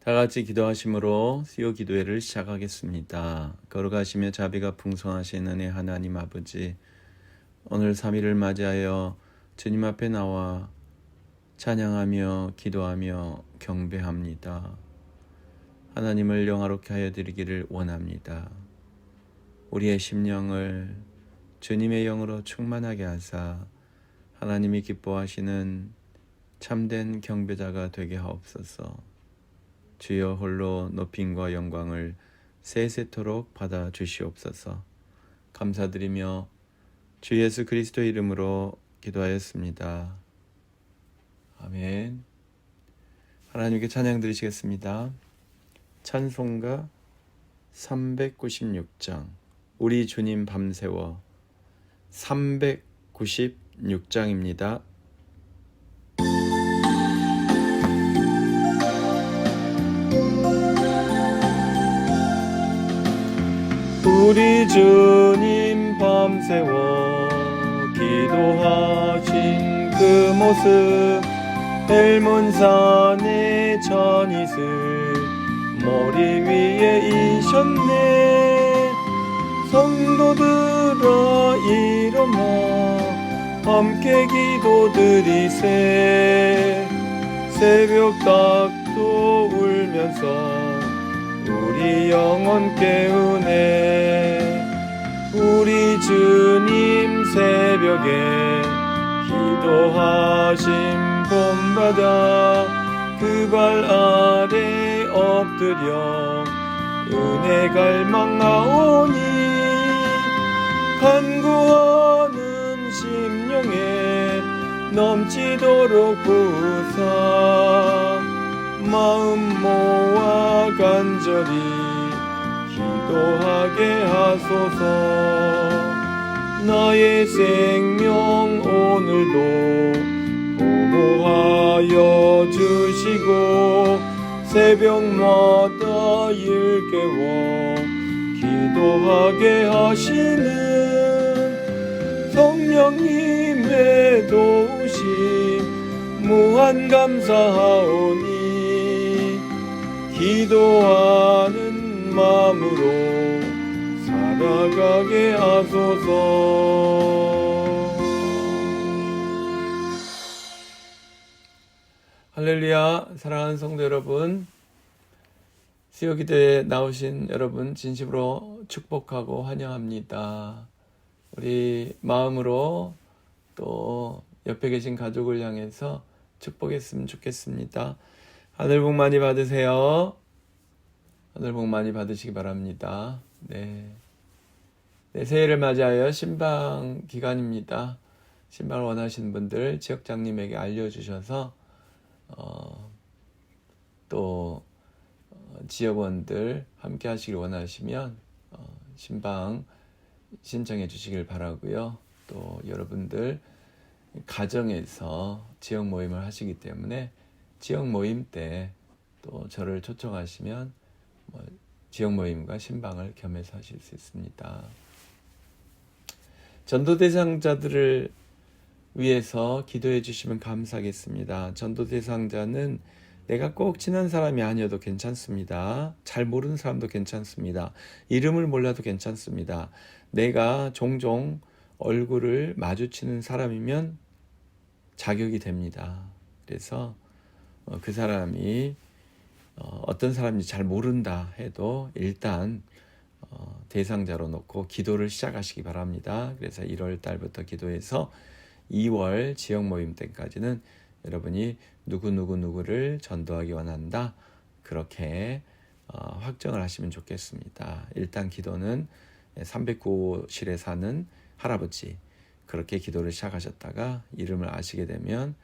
다 같이 기도하심으로 수요 기도회를 시작하겠습니다. 걸어가시며 자비가 풍성하신 은혜 하나님 아버지, 오늘 3일을 맞이하여 주님 앞에 나와 찬양하며 기도하며 경배합니다. 하나님을 영화롭게 하여 드리기를 원합니다. 우리의 심령을 주님의 영으로 충만하게 하사 하나님이 기뻐하시는 참된 경배자가 되게 하옵소서. 주여 홀로 높임과 영광을 세세토록 받아 주시옵소서. 감사드리며 주 예수 그리스도의 이름으로 기도하였습니다. 아멘. 하나님께 찬양 드리시겠습니다. 찬송가 396장 우리 주님 밤새워 396장입니다. 우리 주님 밤새워 기도하신 그 모습 벨문산의 전이슬 머리 위에 이셨네. 성도들아 일어나 함께 기도드리세. 새벽닭도 울면서 우리 영혼 깨우네. 우리 주님 새벽에 기도하심 본받아 그 발 아래 엎드려 은혜 갈망하오니. 간구하는 심령에 넘치도록 부으사 마음 모아 간절히 기도하게 하소서. 나의 생명 오늘도 보호하여 주시고 새벽마다 일깨워 기도하게 하시는 성령님의 도우심 무한 감사하오니. 기도하는 마음으로 살아가게 하소서. 할렐루야. 사랑하는 성도 여러분, 수요 기도에 나오신 여러분 진심으로 축복하고 환영합니다. 우리 마음으로 또 옆에 계신 가족을 향해서 축복했으면 좋겠습니다. 하늘 복 많이 받으세요. 하늘 복 많이 받으시기 바랍니다. 네, 새해를 맞이하여 신방 기간입니다. 신방을 원하시는 분들 지역장님에게 알려주셔서 또 지역원들 함께 하시길 원하시면 신방 신청해 주시길 바라고요. 또 여러분들 가정에서 지역 모임을 하시기 때문에 지역 모임 때 또 저를 초청하시면 지역 모임과 신방을 겸해서 하실 수 있습니다. 전도 대상자들을 위해서 기도해 주시면 감사하겠습니다. 전도 대상자는 내가 꼭 친한 사람이 아니어도 괜찮습니다. 잘 모르는 사람도 괜찮습니다. 이름을 몰라도 괜찮습니다. 내가 종종 얼굴을 마주치는 사람이면 자격이 됩니다. 그래서 그 사람이 어떤 사람인지 잘 모른다 해도 일단 대상자로 놓고 기도를 시작하시기 바랍니다. 그래서 1월 달부터 기도해서 2월 지역 모임 때까지는 여러분이 누구를 전도하기 원한다, 그렇게 확정을 하시면 좋겠습니다. 일단 기도는 309호실에 사는 할아버지, 그렇게 기도를 시작하셨다가 이름을 아시게 되면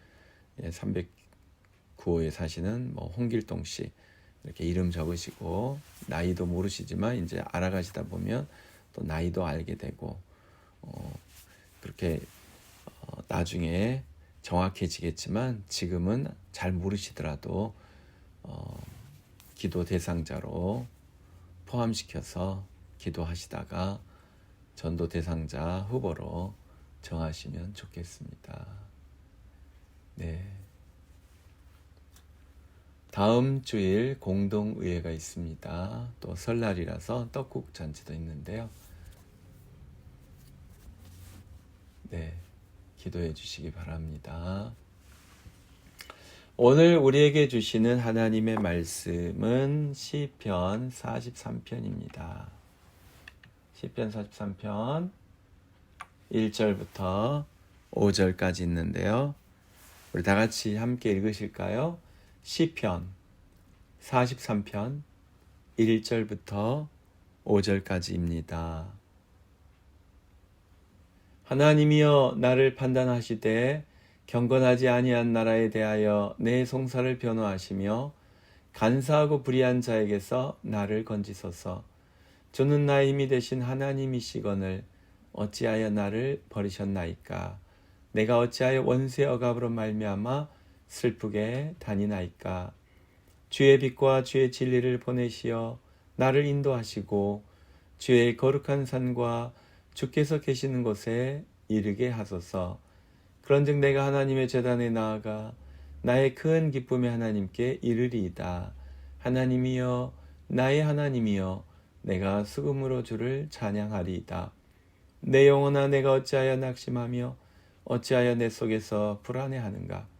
309호에 사시는 홍길동 씨 이렇게 이름 적으시고, 나이도 모르시지만 이제 알아가시다 보면 또 나이도 알게 되고 그렇게 나중에 정확해지겠지만 지금은 잘 모르시더라도 기도 대상자로 포함시켜서 기도하시다가 전도 대상자 후보로 정하시면 좋겠습니다. 네. 다음 주일 공동의회가 있습니다. 또 설날이라서 떡국 잔치도 있는데요. 네, 기도해 주시기 바랍니다. 오늘 우리에게 주시는 하나님의 말씀은 시편 43편입니다. 시편 43편 1절부터 5절까지 있는데요. 우리 다 같이 함께 읽으실까요? 시편 43편 1절부터 5절까지입니다. 하나님이여 나를 판단하시되 경건하지 아니한 나라에 대하여 내 송사를 변호하시며 간사하고 불의한 자에게서 나를 건지소서. 주는 나의 힘이 되신 하나님이시거늘 어찌하여 나를 버리셨나이까. 내가 어찌하여 원수의 억압으로 말미암아 슬프게 다니나이까. 주의 빛과 주의 진리를 보내시어 나를 인도하시고 주의 거룩한 산과 주께서 계시는 곳에 이르게 하소서. 그런즉 내가 하나님의 제단에 나아가 나의 큰 기쁨의 하나님께 이르리이다. 하나님이여 나의 하나님이여 내가 수금으로 주를 찬양하리이다. 내 영혼아 내가 어찌하여 낙심하며 어찌하여 내 속에서 불안해하는가.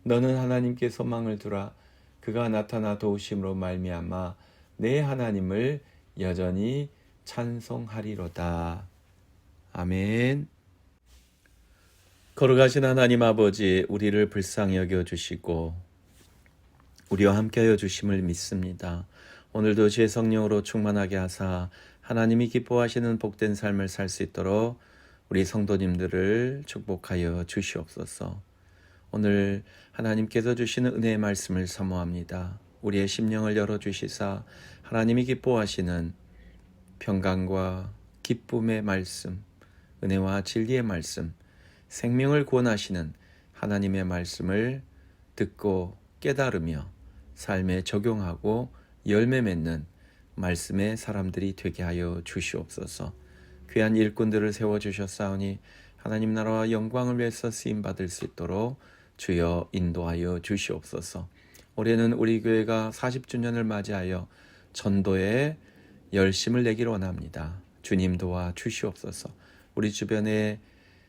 너는 하나님께 소망을 두라. 그가 나타나 도우심으로 말미암아 내 하나님을 여전히 찬송하리로다. 아멘. 걸어가신 하나님 아버지, 우리를 불쌍히 여겨주시고 우리와 함께하여 주심을 믿습니다. 오늘도 주의 성령으로 충만하게 하사 하나님이 기뻐하시는 복된 삶을 살 수 있도록 우리 성도님들을 축복하여 주시옵소서. 오늘 하나님께서 주시는 은혜의 말씀을 사모합니다. 우리의 심령을 열어주시사 하나님이 기뻐하시는 평강과 기쁨의 말씀, 은혜와 진리의 말씀, 생명을 구원하시는 하나님의 말씀을 듣고 깨달으며 삶에 적용하고 열매 맺는 말씀의 사람들이 되게 하여 주시옵소서. 귀한 일꾼들을 세워주셨사오니 하나님 나라와 영광을 위해서 쓰임받을 수 있도록 주여 인도하여 주시옵소서. 올해는 우리 교회가 40주년을 맞이하여 전도에 열심을 내기를 원합니다. 주님 도와 주시옵소서. 우리 주변에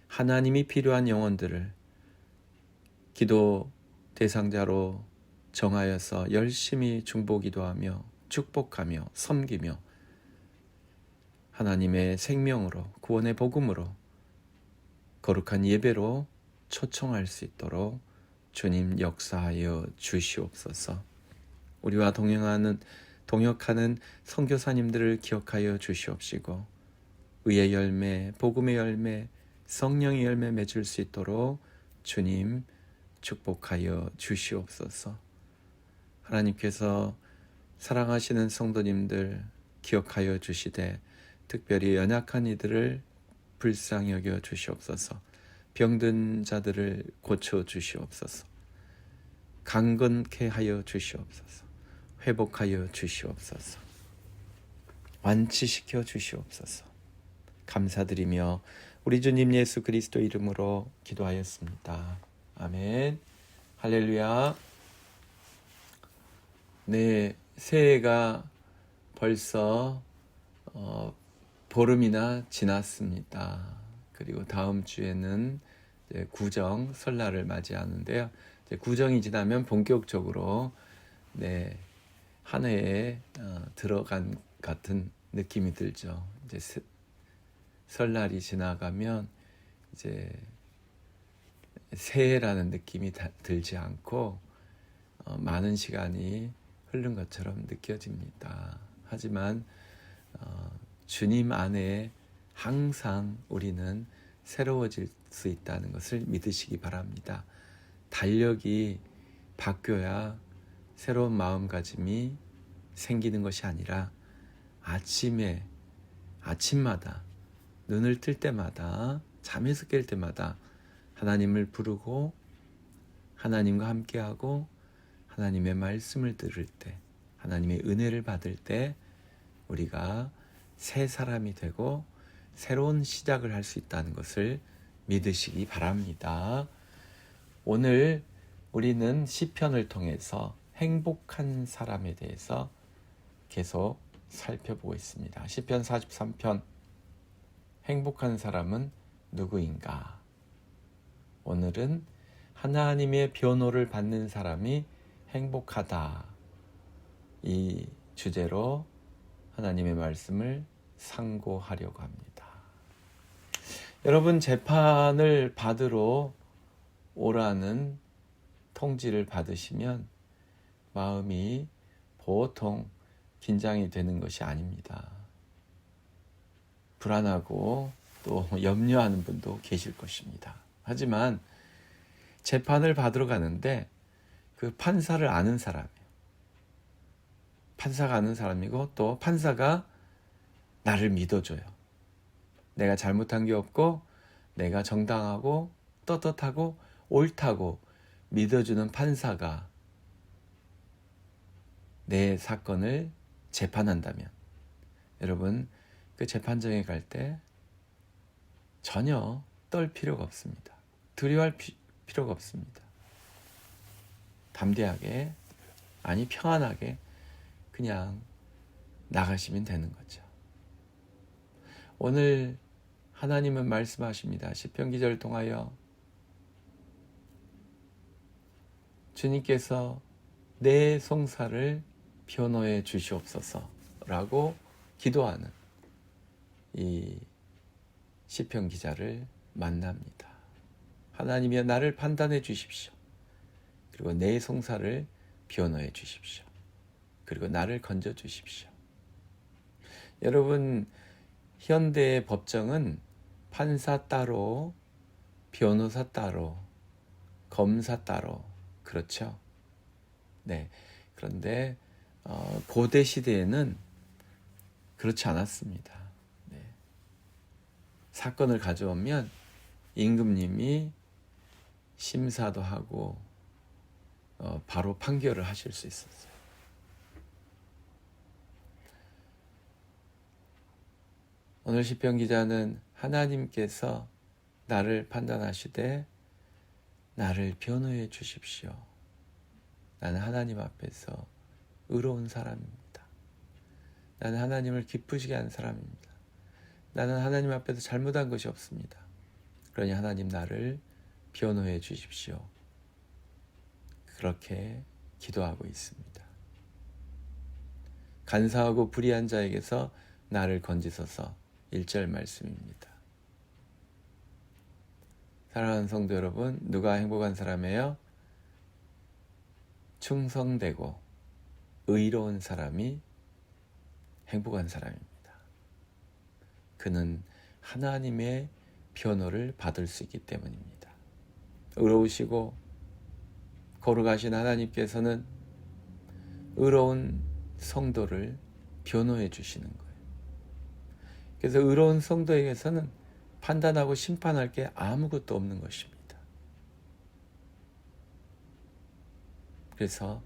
하나님이 필요한 영혼들을 기도 대상자로 정하여서 열심히 중보기도하며 축복하며 섬기며 하나님의 생명으로 구원의 복음으로 거룩한 예배로 초청할 수 있도록 주님 역사하여 주시옵소서. 우리와 동역하는 선교사님들을 기억하여 주시옵시고 의의 열매, 복음의 열매, 성령의 열매 맺을 수 있도록 주님 축복하여 주시옵소서. 하나님께서 사랑하시는 성도님들 기억하여 주시되 특별히 연약한 이들을 불쌍히 여겨 주시옵소서. 병든 자들을 고쳐 주시옵소서. 강건케 하여 주시옵소서. 회복하여 주시옵소서. 완치시켜 주시옵소서. 감사드리며 우리 주님 예수 그리스도 이름으로 기도하였습니다. 아멘. 할렐루야. 네, 새해가 벌써 보름이나 지났습니다. 그리고 다음 주에는 이제 구정 설날을 맞이하는데요. 이제 구정이 지나면 본격적으로 한 해에 들어간 같은 느낌이 들죠. 이제 설날이 지나가면 이제 새해라는 느낌이 들지 않고 많은 시간이 흐른 것처럼 느껴집니다. 하지만 주님 안에 항상 우리는 새로워질 수 있다는 것을 믿으시기 바랍니다. 달력이 바뀌어야 새로운 마음가짐이 생기는 것이 아니라 아침마다 눈을 뜰 때마다 잠에서 깰 때마다 하나님을 부르고 하나님과 함께하고 하나님의 말씀을 들을 때 하나님의 은혜를 받을 때 우리가 새 사람이 되고 새로운 시작을 할 수 있다는 것을 믿으시기 바랍니다. 오늘 우리는 시편을 통해서 행복한 사람에 대해서 계속 살펴보고 있습니다. 시편 43편 행복한 사람은 누구인가? 오늘은 하나님의 변호를 받는 사람이 행복하다. 이 주제로 하나님의 말씀을 상고하려고 합니다. 여러분, 재판을 받으러 오라는 통지를 받으시면 마음이 보통 긴장이 되는 것이 아닙니다. 불안하고 또 염려하는 분도 계실 것입니다. 하지만 재판을 받으러 가는데 그 판사를 아는 사람이에요. 판사가 아는 사람이고 또 판사가 나를 믿어줘요. 내가 잘못한 게 없고 내가 정당하고 떳떳하고 옳다고 믿어주는 판사가 내 사건을 재판한다면 여러분, 그 재판정에 갈 때 전혀 떨 필요가 없습니다. 두려워할 필요가 없습니다. 담대하게, 아니 평안하게 그냥 나가시면 되는 거죠. 오늘 하나님은 말씀하십니다. 시편 기자를 통하여 주님께서 내 송사를 변호해 주시옵소서라고 기도하는 이 시편 기자를 만납니다. 하나님이여 나를 판단해 주십시오. 그리고 내 송사를 변호해 주십시오. 그리고 나를 건져 주십시오. 여러분, 현대의 법정은 판사 따로, 변호사 따로, 검사 따로, 그렇죠? 네. 그런데 고대 시대에는 그렇지 않았습니다. 네. 사건을 가져오면 임금님이 심사도 하고 바로 판결을 하실 수 있었어요. 오늘 시편 기자는 하나님께서 나를 판단하시되 나를 변호해 주십시오. 나는 하나님 앞에서 의로운 사람입니다. 나는 하나님을 기쁘시게 하는 사람입니다. 나는 하나님 앞에서 잘못한 것이 없습니다. 그러니 하나님 나를 변호해 주십시오. 그렇게 기도하고 있습니다. 간사하고 불의한 자에게서 나를 건지소서. 1절 말씀입니다. 사랑하는 성도 여러분, 누가 행복한 사람이에요? 충성되고 의로운 사람이 행복한 사람입니다. 그는 하나님의 변호를 받을 수 있기 때문입니다. 의로우시고 거룩하신 하나님께서는 의로운 성도를 변호해 주시는 거예요. 그래서 의로운 성도에게서는 판단하고 심판할 게 아무것도 없는 것입니다. 그래서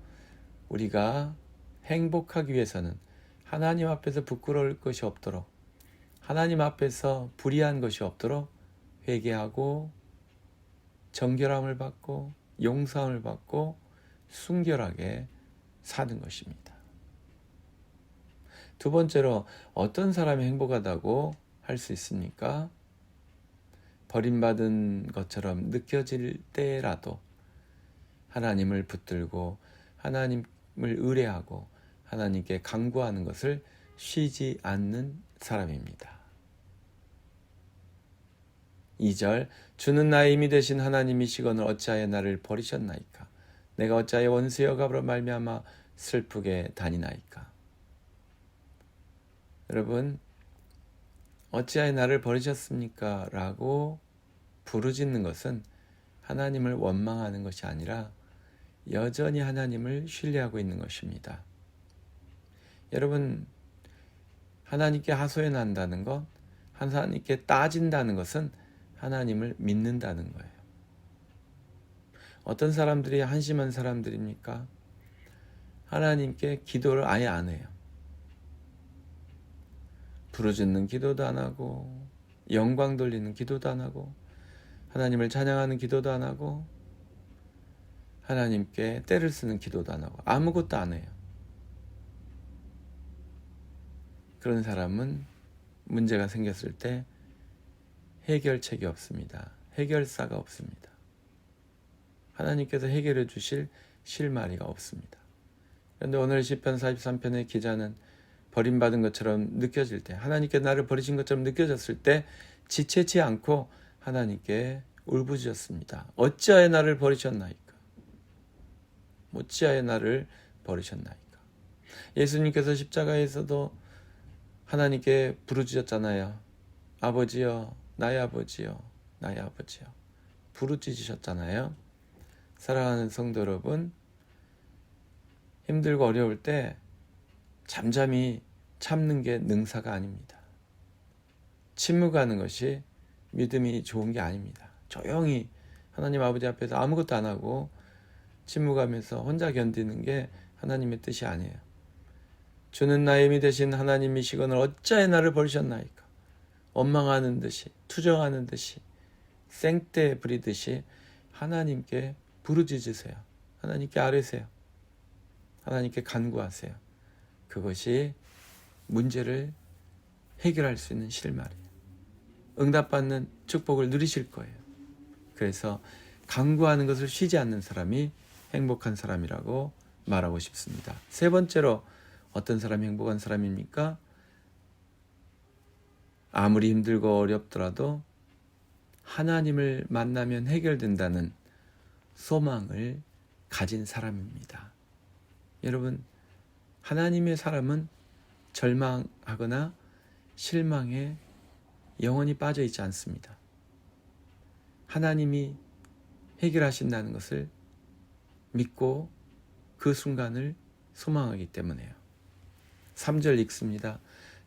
우리가 행복하기 위해서는 하나님 앞에서 부끄러울 것이 없도록, 하나님 앞에서 불의한 것이 없도록 회개하고 정결함을 받고 용서함을 받고 순결하게 사는 것입니다. 두 번째로, 어떤 사람이 행복하다고 할 수 있습니까? 버림받은 것처럼 느껴질 때라도 하나님을 붙들고 하나님을 의뢰하고 하나님께 간구하는 것을 쉬지 않는 사람입니다. 2절, 주는 나의 힘이 되신 하나님이시거늘 어찌하여 나를 버리셨나이까? 내가 어찌하여 원수의 억압으로 말미암아 슬프게 다니나이까? 여러분, 어찌하여 나를 버리셨습니까? 라고 부르짖는 것은 하나님을 원망하는 것이 아니라 여전히 하나님을 신뢰하고 있는 것입니다. 여러분, 하나님께 하소연한다는 것, 하나님께 따진다는 것은 하나님을 믿는다는 거예요. 어떤 사람들이 한심한 사람들입니까? 하나님께 기도를 아예 안 해요. 부르짖는 기도도 안 하고, 영광 돌리는 기도도 안 하고, 하나님을 찬양하는 기도도 안 하고, 하나님께 때를 쓰는 기도도 안 하고 아무것도 안 해요. 그런 사람은 문제가 생겼을 때 해결책이 없습니다. 해결사가 없습니다. 하나님께서 해결해 주실 실마리가 없습니다. 그런데 오늘 시편 43편의 기자는 버림받은 것처럼 느껴질 때, 하나님께 나를 버리신 것처럼 느껴졌을 때 지체치 않고 하나님께 울부짖었습니다. 어찌하여 나를 버리셨나이까? 어찌하여 나를 버리셨나이까? 예수님께서 십자가에서도 하나님께 부르짖었잖아요. 아버지여, 나의 아버지여, 나의 아버지여. 부르짖으셨잖아요. 사랑하는 성도 여러분, 힘들고 어려울 때 잠잠히 참는 게 능사가 아닙니다. 침묵하는 것이 믿음이 좋은 게 아닙니다. 조용히 하나님 아버지 앞에서 아무것도 안 하고 침묵하면서 혼자 견디는 게 하나님의 뜻이 아니에요. 주는 나의 힘이 되신 하나님이시거늘 어찌하여 나를 버리셨나이까? 원망하는 듯이, 투정하는 듯이, 생떼 부리듯이 하나님께 부르짖으세요. 하나님께 아뢰세요. 하나님께 간구하세요. 그것이 문제를 해결할 수 있는 실마리예요. 응답받는 축복을 누리실 거예요. 그래서 간구하는 것을 쉬지 않는 사람이 행복한 사람이라고 말하고 싶습니다. 세 번째로 어떤 사람이 행복한 사람입니까? 아무리 힘들고 어렵더라도 하나님을 만나면 해결된다는 소망을 가진 사람입니다. 여러분, 하나님의 사람은 절망하거나 실망에 영원히 빠져 있지 않습니다. 하나님이 해결하신다는 것을 믿고 그 순간을 소망하기 때문에요. 3절 읽습니다.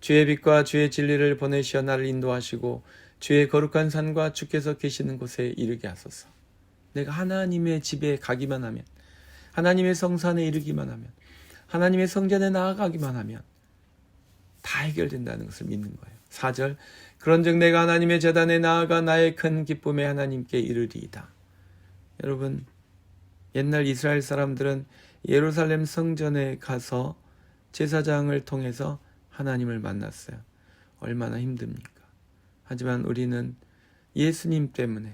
주의 빛과 주의 진리를 보내시어 나를 인도하시고 주의 거룩한 산과 주께서 계시는 곳에 이르게 하소서. 내가 하나님의 집에 가기만 하면, 하나님의 성산에 이르기만 하면, 하나님의 성전에 나아가기만 하면 다 해결된다는 것을 믿는 거예요. 4절, 그런즉 내가 하나님의 제단에 나아가 나의 큰 기쁨에 하나님께 이르리이다. 여러분, 옛날 이스라엘 사람들은 예루살렘 성전에 가서 제사장을 통해서 하나님을 만났어요. 얼마나 힘듭니까? 하지만 우리는 예수님 때문에,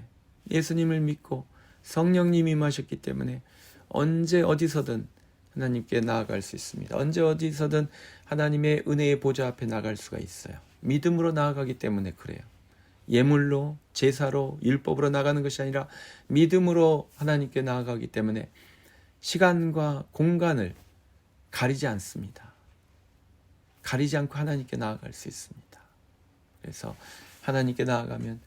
예수님을 믿고 성령님이 임하셨기 때문에 언제 어디서든 하나님께 나아갈 수 있습니다. 언제 어디서든 하나님의 은혜의 보좌 앞에 나갈 수가 있어요. 믿음으로 나아가기 때문에 그래요. 예물로, 제사로, 율법으로 나가는 것이 아니라 믿음으로 하나님께 나아가기 때문에 시간과 공간을 가리지 않습니다. 가리지 않고 하나님께 나아갈 수 있습니다. 그래서 하나님께 나아가면,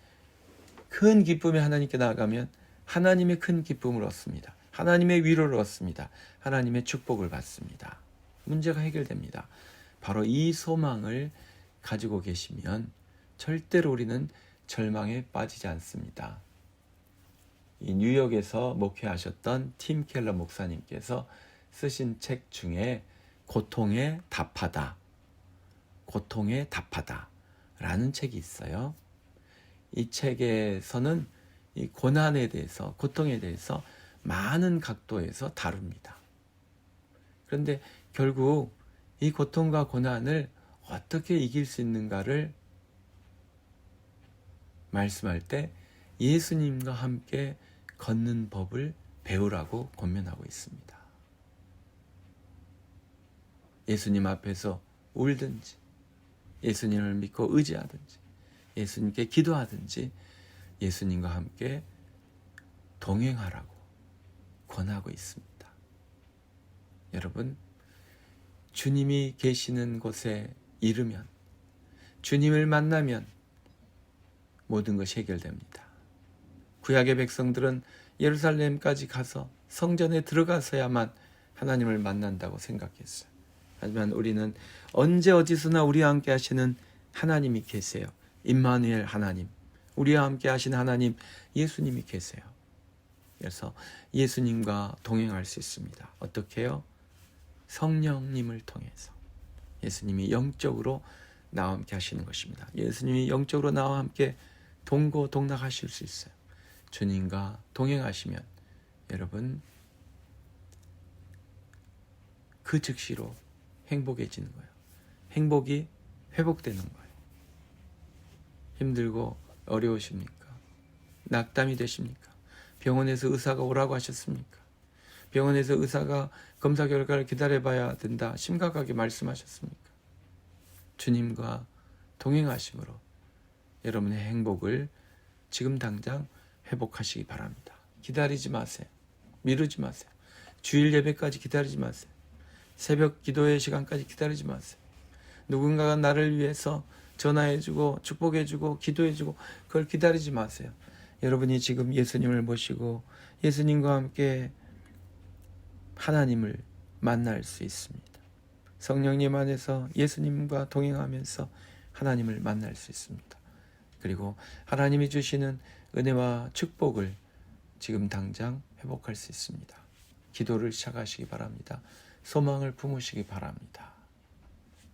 큰 기쁨에 하나님께 나아가면 하나님의 큰 기쁨을 얻습니다. 하나님의 위로를 얻습니다. 하나님의 축복을 받습니다. 문제가 해결됩니다. 바로 이 소망을 가지고 계시면 절대로 우리는 절망에 빠지지 않습니다. 이 뉴욕에서 목회하셨던 팀 켈러 목사님께서 쓰신 책 중에 고통에 답하다, 고통에 답하다 라는 책이 있어요. 이 책에서는 이 고난에 대해서, 고통에 대해서 많은 각도에서 다룹니다. 그런데 결국 이 고통과 고난을 어떻게 이길 수 있는가를 말씀할 때 예수님과 함께 걷는 법을 배우라고 권면하고 있습니다. 예수님 앞에서 울든지, 예수님을 믿고 의지하든지, 예수님께 기도하든지 예수님과 함께 동행하라고 권하고 있습니다. 여러분, 주님이 계시는 곳에 이르면, 주님을 만나면 모든 것이 해결됩니다. 구약의 백성들은 예루살렘까지 가서 성전에 들어가서야만 하나님을 만난다고 생각했어요. 하지만 우리는 언제 어디서나 우리와 함께 하시는 하나님이 계세요. 임마누엘 하나님, 우리와 함께 하시는 하나님, 예수님이 계세요. 그래서 예수님과 동행할 수 있습니다. 어떻게 해요? 성령님을 통해서. 예수님이 영적으로 나와 함께 하시는 것입니다. 예수님이 영적으로 나와 함께 동고동락하실 수 있어요. 주님과 동행하시면 여러분 그 즉시로 행복해지는 거예요. 행복이 회복되는 거예요. 힘들고 어려우십니까? 낙담이 되십니까? 병원에서 의사가 오라고 하셨습니까? 병원에서 의사가 검사 결과를 기다려봐야 된다 심각하게 말씀하셨습니까? 주님과 동행하심으로 여러분의 행복을 지금 당장 회복하시기 바랍니다. 기다리지 마세요. 미루지 마세요. 주일 예배까지 기다리지 마세요. 새벽 기도의 시간까지 기다리지 마세요. 누군가가 나를 위해서 전화해주고 축복해주고 기도해주고 그걸 기다리지 마세요. 여러분이 지금 예수님을 모시고 예수님과 함께 하나님을 만날 수 있습니다. 성령님 안에서 예수님과 동행하면서 하나님을 만날 수 있습니다. 그리고 하나님이 주시는 은혜와 축복을 지금 당장 회복할 수 있습니다. 기도를 시작하시기 바랍니다. 소망을 품으시기 바랍니다.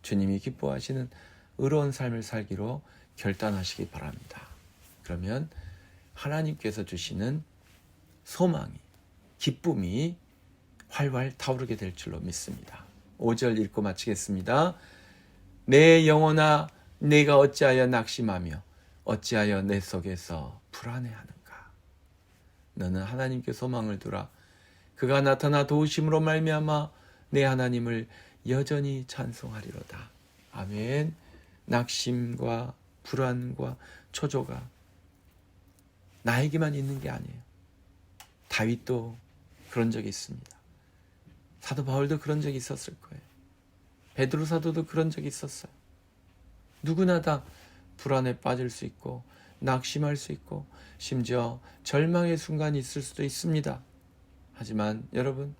주님이 기뻐하시는 의로운 삶을 살기로 결단하시기 바랍니다. 그러면 하나님께서 주시는 소망이, 기쁨이 활활 타오르게 될 줄로 믿습니다. 5절 읽고 마치겠습니다. 내 영혼아 내가 어찌하여 낙심하며 어찌하여 내 속에서 불안해하는가. 너는 하나님께 소망을 두라. 그가 나타나 도우심으로 말미암아 내 하나님을 여전히 찬송하리로다. 아멘. 낙심과 불안과 초조가 나에게만 있는 게 아니에요. 다윗도 그런 적이 있습니다. 사도 바울도 그런 적이 있었을 거예요. 베드로 사도도 그런 적이 있었어요. 누구나 다 불안에 빠질 수 있고 낙심할 수 있고 심지어 절망의 순간이 있을 수도 있습니다. 하지만 여러분,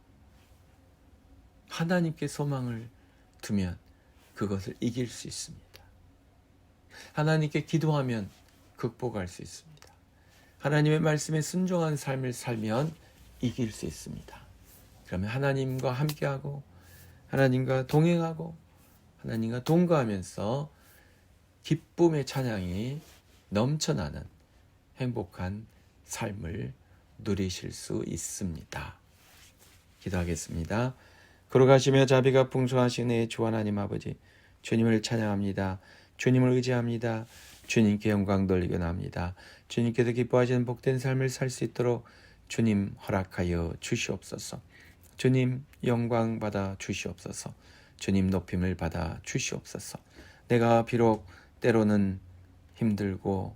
하나님께 소망을 두면 그것을 이길 수 있습니다. 하나님께 기도하면 극복할 수 있습니다. 하나님의 말씀에 순종한 삶을 살면 이길 수 있습니다. 그러면 하나님과 함께하고 하나님과 동행하고 하나님과 동거하면서 기쁨의 찬양이 넘쳐나는 행복한 삶을 누리실 수 있습니다. 기도하겠습니다. 거룩하시며 자비가 풍성하신 주 하나님 아버지, 주님을 찬양합니다. 주님을 의지합니다. 주님께 영광 돌리고 나옵니다. 주님께서 기뻐하시는 복된 삶을 살 수 있도록 주님 허락하여 주시옵소서. 주님 영광 받아 주시옵소서. 주님 높임을 받아 주시옵소서. 내가 비록 때로는 힘들고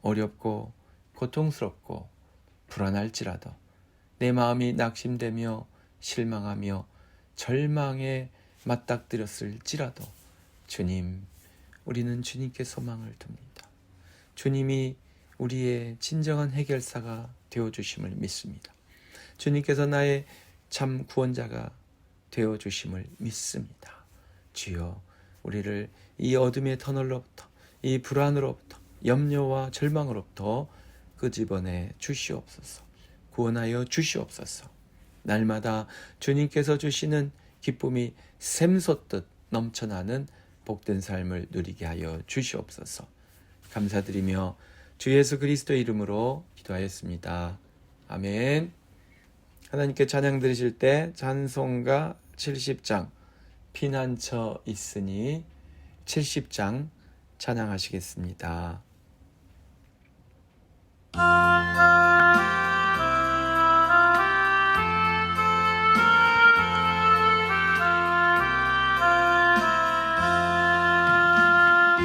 어렵고 고통스럽고 불안할지라도 내 마음이 낙심되며 실망하며 절망에 맞닥뜨렸을지라도 주님, 우리는 주님께 소망을 둡니다. 주님이 우리의 진정한 해결사가 되어주심을 믿습니다. 주님께서 나의 참 구원자가 되어주심을 믿습니다. 주여, 우리를 이 어둠의 터널로부터, 이 불안으로부터, 염려와 절망으로부터 끄집어내 주시옵소서. 구원하여 주시옵소서. 날마다 주님께서 주시는 기쁨이 샘솟듯 넘쳐나는 복된 삶을 누리게 하여 주시옵소서. 감사드리며 주 예수 그리스도의 이름으로 기도하였습니다. 아멘. 하나님께 찬양 드리실 때 찬송가 70장 피난처 있으니 70장 찬양하시겠습니다.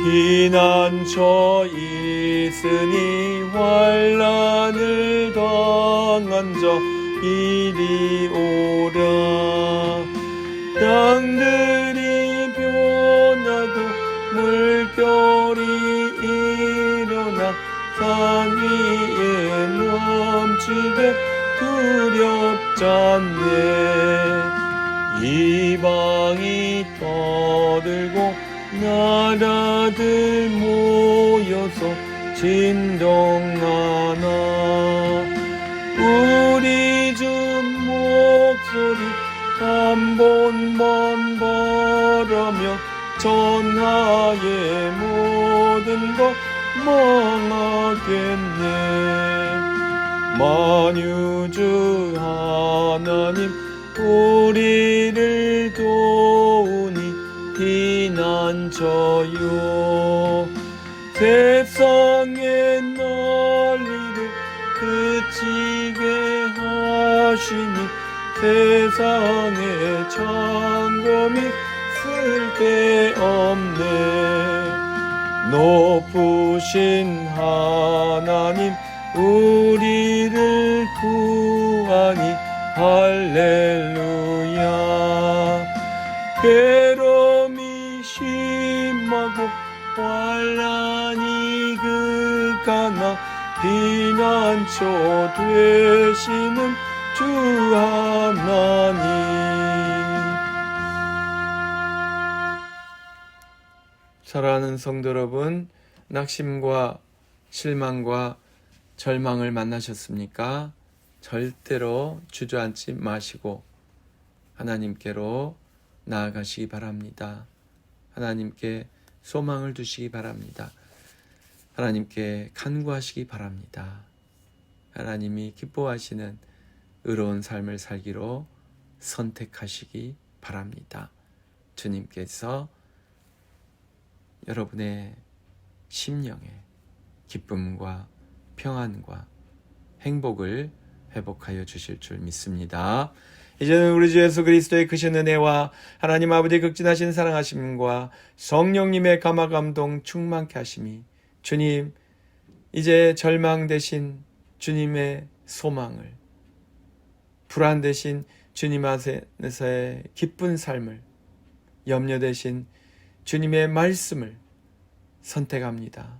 피난처 있으니 환난을 당한 자 이리 오라. 땅들이 변하고 물결이 일어나 산 위에 넘치되 두렵잖네. 이방이 떠들고 나라들 모여서 진동하나. 우리 주 목소리 한 번만 바라며 전하의 모든 것 망하겠네. 만유주 하나님 우리를 도우니 피난처요. 세상의 난리를 그치게 하시니 세상의 점검이 쓸데없네. 높으신 하나님 우리를 구하니 할렐루야. 괴로움이 심하고 환난이 극하나 피난처 되시는 주 하나님. 사랑하는 성도 여러분, 낙심과 실망과 절망을 만나셨습니까? 절대로 주저앉지 마시고 하나님께로 나아가시기 바랍니다. 하나님께 소망을 두시기 바랍니다. 하나님께 간구하시기 바랍니다. 하나님이 기뻐하시는 의로운 삶을 살기로 선택하시기 바랍니다. 주님께서 여러분의 심령에 기쁨과 평안과 행복을 회복하여 주실 줄 믿습니다. 이제는 우리 주 예수 그리스도의 크신 은혜와 하나님 아버지의 극진하신 사랑하심과 성령님의 감화감동 충만케 하심이 주님, 이제 절망되신 주님의 소망을, 불안되신 주님 안에서의 기쁜 삶을, 염려되신 주님의 말씀을 선택합니다.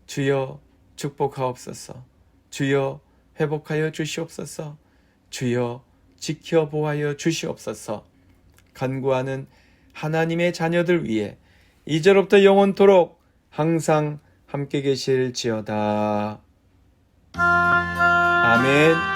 주여 축복하옵소서. 주여 회복하여 주시옵소서. 주여 지켜보아여 주시옵소서. 간구하는 하나님의 자녀들 위해 이제로부터 영원토록 항상 함께 계실지어다. 아멘.